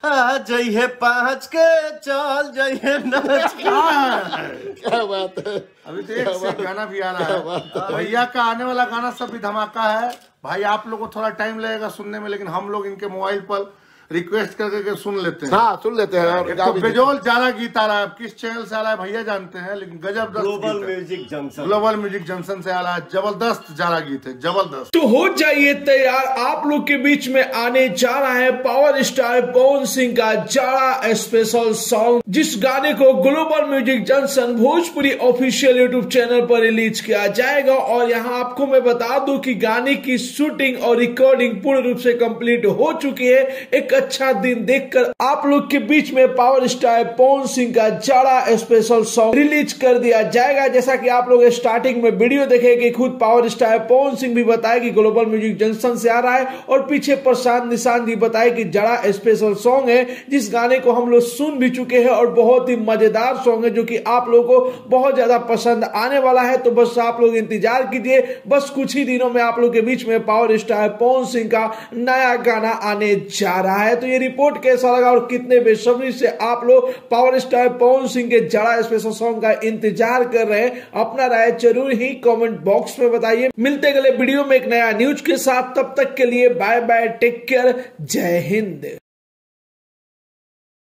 हाँ जइहे पाँच के चल जइहे नाच के। क्या बात है। अभी तो एक से गाना भी आ रहा है भैया का, आने वाला गाना सब भी धमाका है भाई। आप लोगों को थोड़ा टाइम लगेगा सुनने में, लेकिन हम लोग इनके मोबाइल पर रिक्वेस्ट करके सुन लेते हैं। हाँ सुन लेते हैं। तो बेजोल ज्यादा गीत आ रहा है, किस चैनल से आ रहा है भैया जानते हैं, लेकिन गजब global music junction. Global music junction से आ रहा है, जबरदस्त ज्यादा गीत है, जबरदस्त। तो हो जाइए तैयार, आप लोग के बीच में आने जा रहा है पावर स्टार पवन सिंह का जाड़ा स्पेशल सॉन्ग, जिस गाने को global music junction Bhojpuri official YouTube channel पर रिलीज किया जाएगा। और यहाँ आपको मैं बता दूं कि गाने की शूटिंग और रिकॉर्डिंग पूर्ण रूप से कंप्लीट हो चुकी है। एक अच्छा दिन देखकर आप लोग के बीच में पावर स्टार पवन सिंह का जाड़ा स्पेशल सॉन्ग रिलीज कर दिया जाएगा। जैसा कि आप लोग स्टार्टिंग में वीडियो देखे कि खुद पावर स्टार पवन सिंह भी बताए कि ग्लोबल म्यूजिक जंक्शन से आ रहा है, और पीछे प्रशांत निशांत जी बताए कि जाड़ा स्पेशल सॉन्ग है, जिस गाने को हम लोग सुन भी चुके हैं और बहुत ही मजेदार सॉन्ग है, जो कि आप लोगों को बहुत ज्यादा पसंद आने वाला है। तो बस आप लोग इंतजार कीजिए, बस कुछ ही दिनों में आप लोग के बीच में पावर स्टार पवन सिंह का नया गाना आने जा रहा है। तो ये रिपोर्ट कैसा लगा और कितने बेसब्री से आप लोग पावर स्टार पवन सिंह के जाड़ा स्पेशल सॉन्ग का इंतजार कर रहे हैं, अपना राय जरूर ही कमेंट बॉक्स में बताइए। मिलते अगले वीडियो में एक नया न्यूज के साथ, तब तक के लिए बाय बाय, टेक केयर, जय हिंद।